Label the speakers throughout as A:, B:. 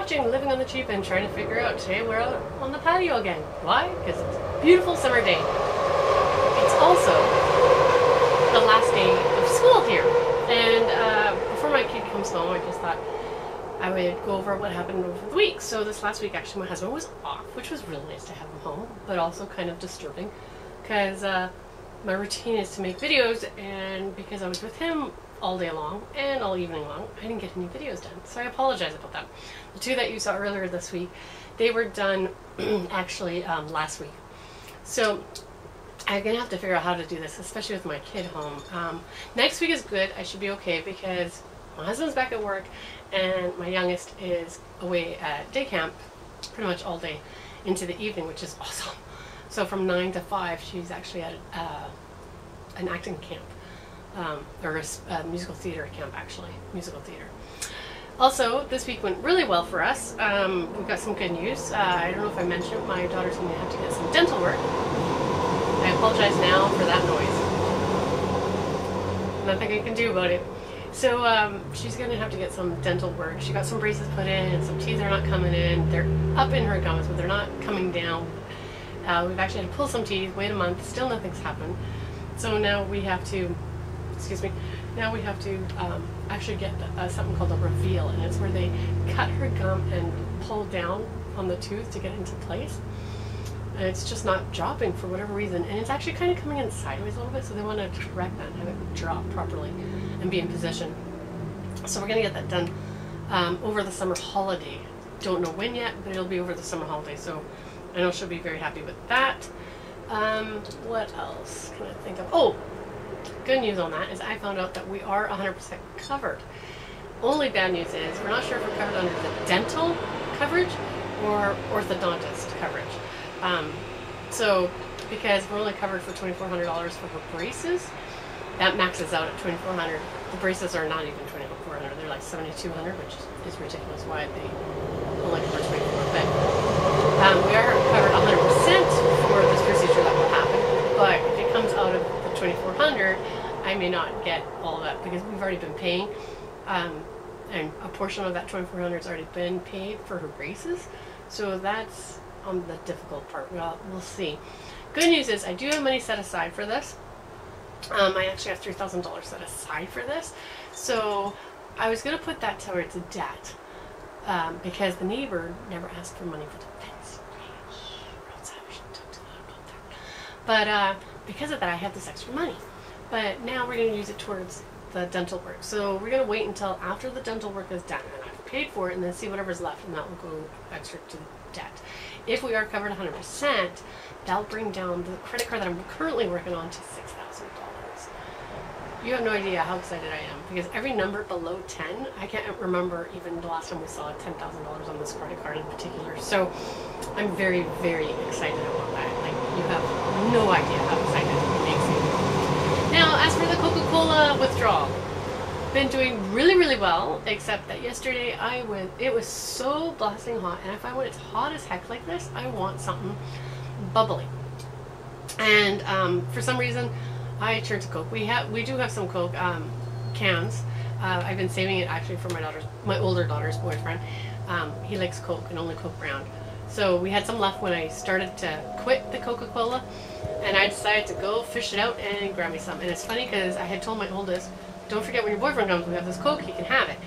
A: watching Living on the Cheap and trying to figure out. Today we're out on the patio again. Why? Because it's a beautiful summer day. It's also the last day of school here. And before my kid comes home, I just thought I would go over what happened over the week. So this last week, actually, my husband was off, which was really nice to have him home, but also kind of disturbing because my routine is to make videos, and because I was with him all day long and all evening long, I didn't get any videos done. So I apologize about that. The two that you saw earlier this week, they were done actually last week. So I'm going to have to figure out how to do this, especially with my kid home. Next week is good. I should be okay because my husband's back at work and my youngest is away at day camp pretty much all day into the evening, which is awesome. So from 9 to 5, she's actually at an acting camp. Or a musical theater camp, actually. Musical theater. Also, this week went really well for us. We've got some good news. I don't know if I mentioned, my daughter's going to have to get some dental work. I apologize now for that noise. Nothing I can do about it. So she's going to have to get some dental work. She got some braces put in, and some teeth are not coming in. They're up in her gums, but they're not coming down. We've actually had to pull some teeth, wait a month, still nothing's happened. So now we have to, now we have to actually get something called a reveal, and it's where they cut her gum and pull down on the tooth to get into place. And it's just not dropping for whatever reason, and it's actually kind of coming in sideways a little bit, so they want to correct that and have it drop properly and be in position. So we're going to get that done over the summer holiday. Don't know when yet, but it'll be over the summer holiday, so I know she'll be very happy with that. What else can I think of? Oh, good news on that is I found out that we are 100% covered. Only bad news is we're not sure if we're covered under the dental coverage or orthodontist coverage. So because we're only covered for $2,400 for her braces, that maxes out at $2,400. The braces are not even $2,400; they're like $7,200, which is ridiculous. Why they only cover $2,400? But we are covered 100% for this procedure that will happen. But if it comes out of the $2,400, I may not get all of that because we've already been paying, and a portion of that $2,400 has already been paid for her braces. So that's on the difficult part. Well, we'll see. Good news is I do have money set aside for this. I actually have $3,000 set aside for this. So I was going to put that towards debt because the neighbor never asked for money for the fence. But because of that, I have this extra money. But now we're going to use it towards the dental work. So we're going to wait until after the dental work is done and I've paid for it, and then see whatever's left, and that will go extra to debt. If we are covered 100%, that'll bring down the credit card that I'm currently working on to $6,000. You have no idea how excited I am because every number below 10, I can't remember even the last time we saw $10,000 on this credit card in particular. So I'm very, very excited about that. Like, you have no idea how excited it makes me. Now, as for the Coca-Cola withdrawal, been doing really, really well, except that yesterday it was so blasting hot, and if I when it's hot as heck like this, I want something bubbly. And for some reason, I turned to Coke. We do have some Coke cans. I've been saving it actually for my older daughter's boyfriend. He likes Coke and only Coke brand. So we had some left when I started to quit the Coca-Cola, and I decided to go fish it out and grab me some. And it's funny because I had told my oldest, don't forget when your boyfriend comes, we have this Coke, he can have it.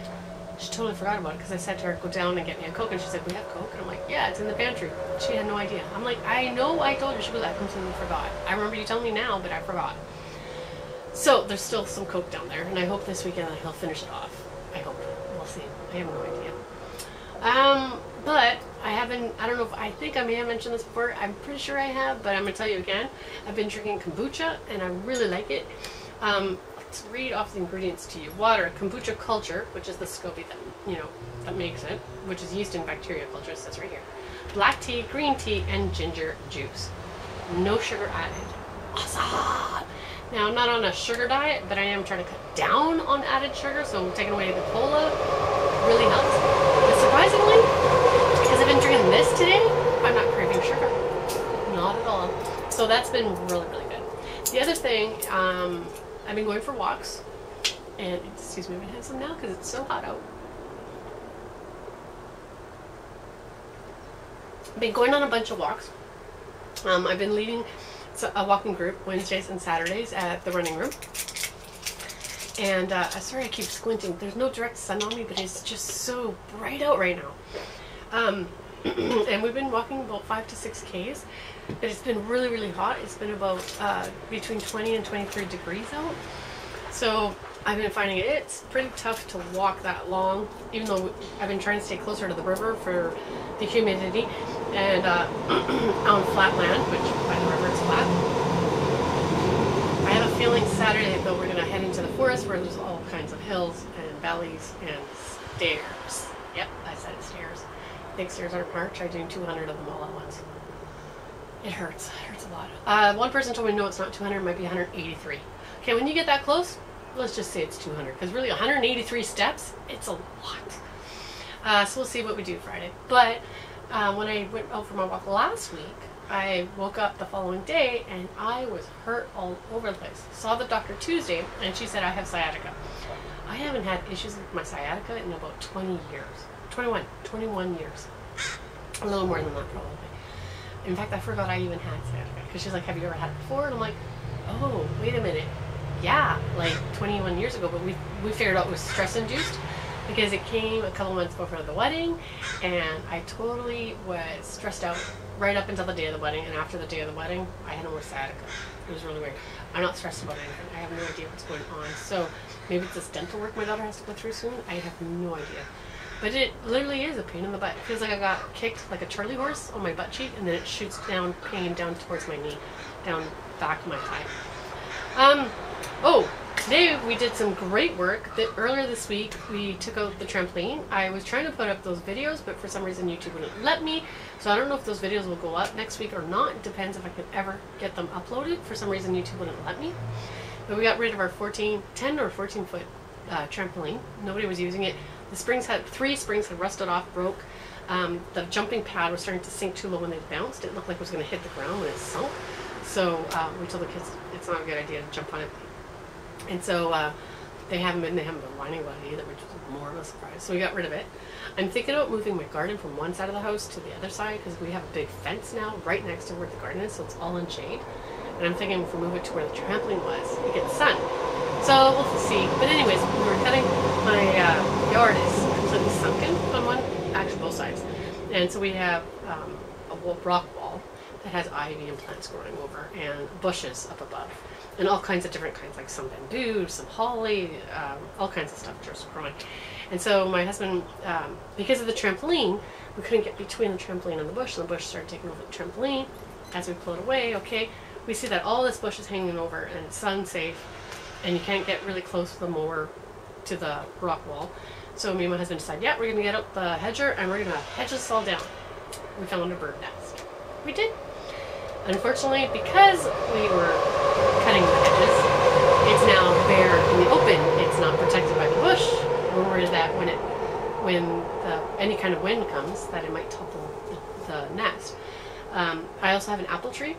A: She totally forgot about it because I said to her, go down and get me a Coke, and she said, we have Coke? And I'm like, yeah, it's in the pantry. She had no idea. I'm like, I know I told her. She goes, I completely forgot. I remember you telling me now, but I forgot. So there's still some Coke down there, and I hope this weekend that he'll finish it off. I hope. We'll see. I have no idea. But I don't know if, I think I may have mentioned this before. I'm pretty sure I have, but I'm going to tell you again. I've been drinking kombucha, and I really like it. Let's read off the ingredients to you. Water, kombucha culture, which is the SCOBY that makes it, which is yeast and bacteria culture, it says right here. Black tea, green tea, and ginger juice. No sugar added. Awesome! Now, I'm not on a sugar diet, but I am trying to cut down on added sugar, so taking away the cola really helps. But surprisingly, because I've been drinking this today, I'm not craving sugar. Not at all. So that's been really, really good. The other thing, I've been going for walks, and excuse me, I'm going to have some now because it's so hot out. I've been going on a bunch of walks. I've been leading a walking group Wednesdays and Saturdays at the running room. And sorry I keep squinting. There's no direct sun on me, but it's just so bright out right now. And we've been walking about 5 to 6 Ks. But it's been really, really hot. It's been about between 20 and 23 degrees out. So I've been finding it's pretty tough to walk that long, even though I've been trying to stay closer to the river for the humidity. And on flat land, which by the river it's flat. I have a feeling Saturday though we're going to head into the forest where there's all kinds of hills and valleys and stairs. Yep, I said stairs. I think stairs aren't parked. Try doing 200 of them all at once. It hurts. It hurts a lot. One person told me no, it's not 200. It might be 183. Okay, when you get that close, let's just say it's 200. Because really 183 steps, it's a lot. So we'll see what we do Friday. But when I went out for my walk last week, I woke up the following day and I was hurt all over the place. Saw the doctor Tuesday and she said I have sciatica. I haven't had issues with my sciatica in about 20 years. 21 years. A little more than that probably. In fact, I forgot I even had sciatica. Because she's like, have you ever had it before? And I'm like, oh, wait a minute. Yeah, like 21 years ago. But we figured out it was stress-induced. Because it came a couple months before the wedding. And I totally was stressed out right up until the day of the wedding. And after the day of the wedding, I had no more sciatica. It was really weird. I'm not stressed about anything. I have no idea what's going on. So maybe it's this dental work my daughter has to go through soon. I have no idea. But it literally is a pain in the butt. It feels like I got kicked like a Charlie horse on my butt cheek, and then it shoots down pain down towards my knee, down back of my thigh. Oh, today we did some great work. Earlier this week, we took out the trampoline. I was trying to put up those videos, but for some reason YouTube wouldn't let me. So I don't know if those videos will go up next week or not. It depends if I can ever get them uploaded. For some reason, YouTube wouldn't let me. But we got rid of our 10 or 14 foot trampoline. Nobody was using it. The springs had 3 springs had rusted off, broke. The jumping pad was starting to sink too low when they bounced. It looked like it was going to hit the ground when it sunk. So we told the kids it's not a good idea to jump on it. And so they haven't been whining about it either, which is more of a surprise. So we got rid of it. I'm thinking about moving my garden from one side of the house to the other side because we have a big fence now right next to where the garden is, so it's all in shade. And I'm thinking if we move it to where the trampoline was, we get the sun. So we'll see. But anyways, we were cutting, my yard is completely sunken on actually both sides. And so we have a rock wall that has ivy and plants growing over and bushes up above. And all kinds of different kinds, like some bamboo, some holly, all kinds of stuff just growing. And so my husband, because of the trampoline, we couldn't get between the trampoline and the bush started taking over the trampoline. As we pull it away, okay, we see that all this bush is hanging over and it's sun safe, and you can't get really close with the mower to the rock wall. So me and my husband decided, yeah, we're going to get out the hedger and we're going to hedge this all down. We found a bird nest. We did. Unfortunately, because we were cutting the hedges, it's now bare in the open. It's not protected by the bush. We're worried that when any kind of wind comes, that it might topple the nest. I also have an apple tree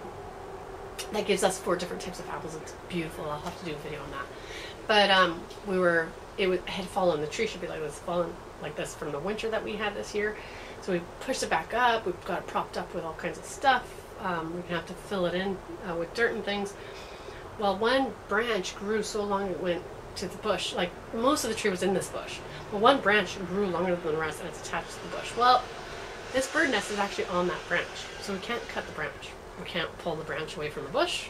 A: that gives us 4 different types of apples. It's beautiful. I'll have to do a video on that. But it had fallen. The tree should be like this, fallen like this from the winter that we had this year. So we pushed it back up. We've got it propped up with all kinds of stuff. We're going to have to fill it in with dirt and things. Well, one branch grew so long it went to the bush. Like, most of the tree was in this bush. But one branch grew longer than the rest and it's attached to the bush. Well, this bird nest is actually on that branch. So we can't cut the branch. We can't pull the branch away from the bush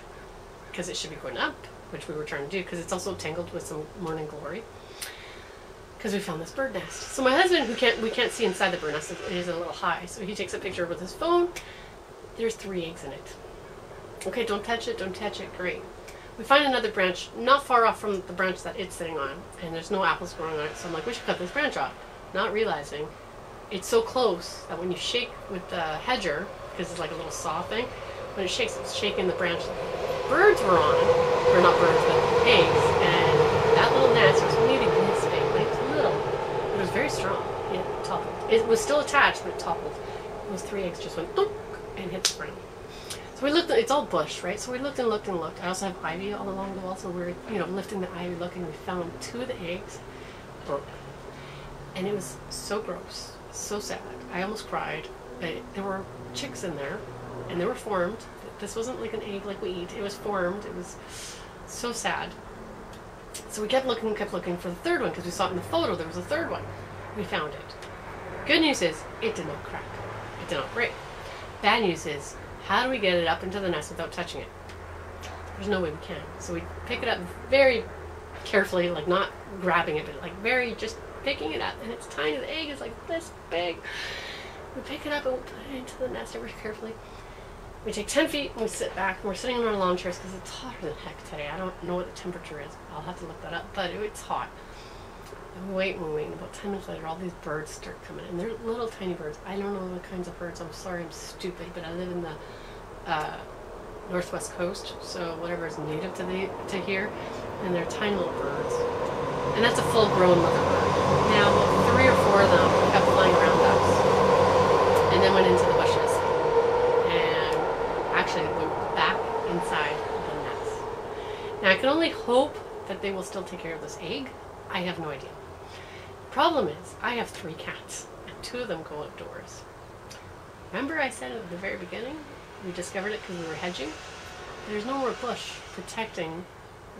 A: because it should be going up, which we were trying to do because it's also tangled with some morning glory. Because we found this bird nest. So my husband, we can't see inside the bird nest. It is a little high. So he takes a picture with his phone. There's 3 eggs in it. Okay, don't touch it, don't touch it. Great. We find another branch not far off from the branch that it's sitting on, and there's no apples growing on it, so I'm like, we should cut this branch off. Not realizing it's so close that when you shake with the hedger, because it's like a little saw thing, when it shakes, it's shaking the branch that birds were on, or not birds, but eggs, and that little nest was maybe this big, like little, but it was very strong. It toppled. It was still attached, but it toppled. Those 3 eggs just went thunk and hit the ground. So we looked, it's all bush, right? So we looked and looked and looked. I also have ivy all along the wall, so we were, lifting the ivy, looking. We found 2 of the eggs broke. And it was so gross, so sad. I almost cried. but there were chicks in there, and they were formed. This wasn't like an egg like we eat. It was formed. It was so sad. So we kept looking for the third one because we saw it in the photo. There was a third one. We found it. Good news is it did not crack. It did not break. Bad news is, how do we get it up into the nest without touching it? There's no way we can. So we pick it up very carefully, like not grabbing it, but like very just picking it up, and it's tiny. The egg is like this big. We pick it up and we put it into the nest very carefully. We take 10 feet and we sit back, and we're sitting in our lawn chairs because it's hotter than heck today. I don't know what the temperature is. I'll have to look that up, but it's hot. And we wait, and about 10 minutes later, all these birds start coming in. They're little tiny birds. I don't know the kinds of birds. I'm sorry, I'm stupid, but I live in the northwest coast, so whatever is native to here, and they're tiny little birds. And that's a full-grown mother bird. Now, about 3 or 4 of them kept flying around us, and then went into the bushes, and actually went back inside the nest. Now, I can only hope that they will still take care of this egg. I have no idea. Problem is, I have 3 cats, and 2 of them go outdoors. Remember I said at the very beginning, we discovered it because we were hedging? There's no more bush protecting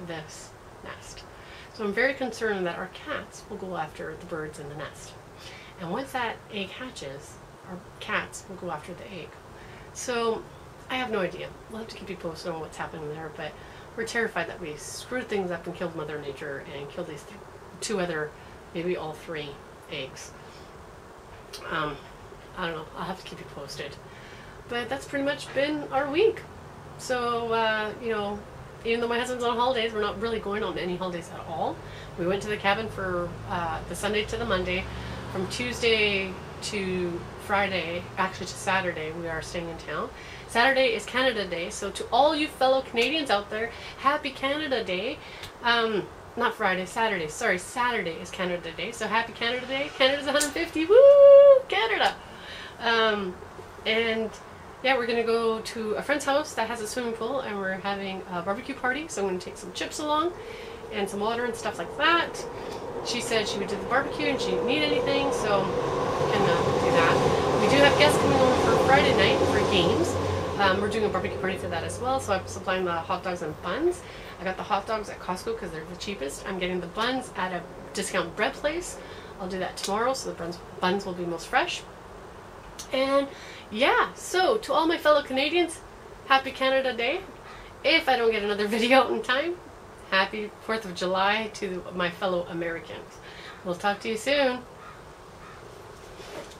A: this nest. So I'm very concerned that our cats will go after the birds in the nest. And once that egg hatches, our cats will go after the egg. So I have no idea. We'll have to keep you posted on what's happening there, but we're terrified that we screwed things up and killed Mother Nature and killed these 2 other, maybe all 3 eggs. I don't know. I'll have to keep you posted. But that's pretty much been our week. So, you know, even though my husband's on holidays, we're not really going on any holidays at all. We went to the cabin for the Sunday to the Monday. From Tuesday to Friday, actually to Saturday, we are staying in town. Saturday is Canada Day, so to all you fellow Canadians out there, happy Canada Day. Not Friday, Saturday. Sorry, Saturday is Canada Day, so happy Canada Day. Canada's 150, woo! Canada! And yeah, we're going to go to a friend's house that has a swimming pool, and we're having a barbecue party, so I'm going to take some chips along and some water and stuff like that. She said she would do the barbecue and she didn't need anything, so we can do that. We do have guests coming over for Friday night for games. We're doing a barbecue party for that as well, so I'm supplying the hot dogs and buns. I got the hot dogs at Costco because they're the cheapest. I'm getting the buns at a discount bread place. I'll do that tomorrow, so the buns will be most fresh. And yeah, so to all my fellow Canadians, happy Canada Day. If I don't get another video in time, happy 4th of July to my fellow Americans. We'll talk to you soon.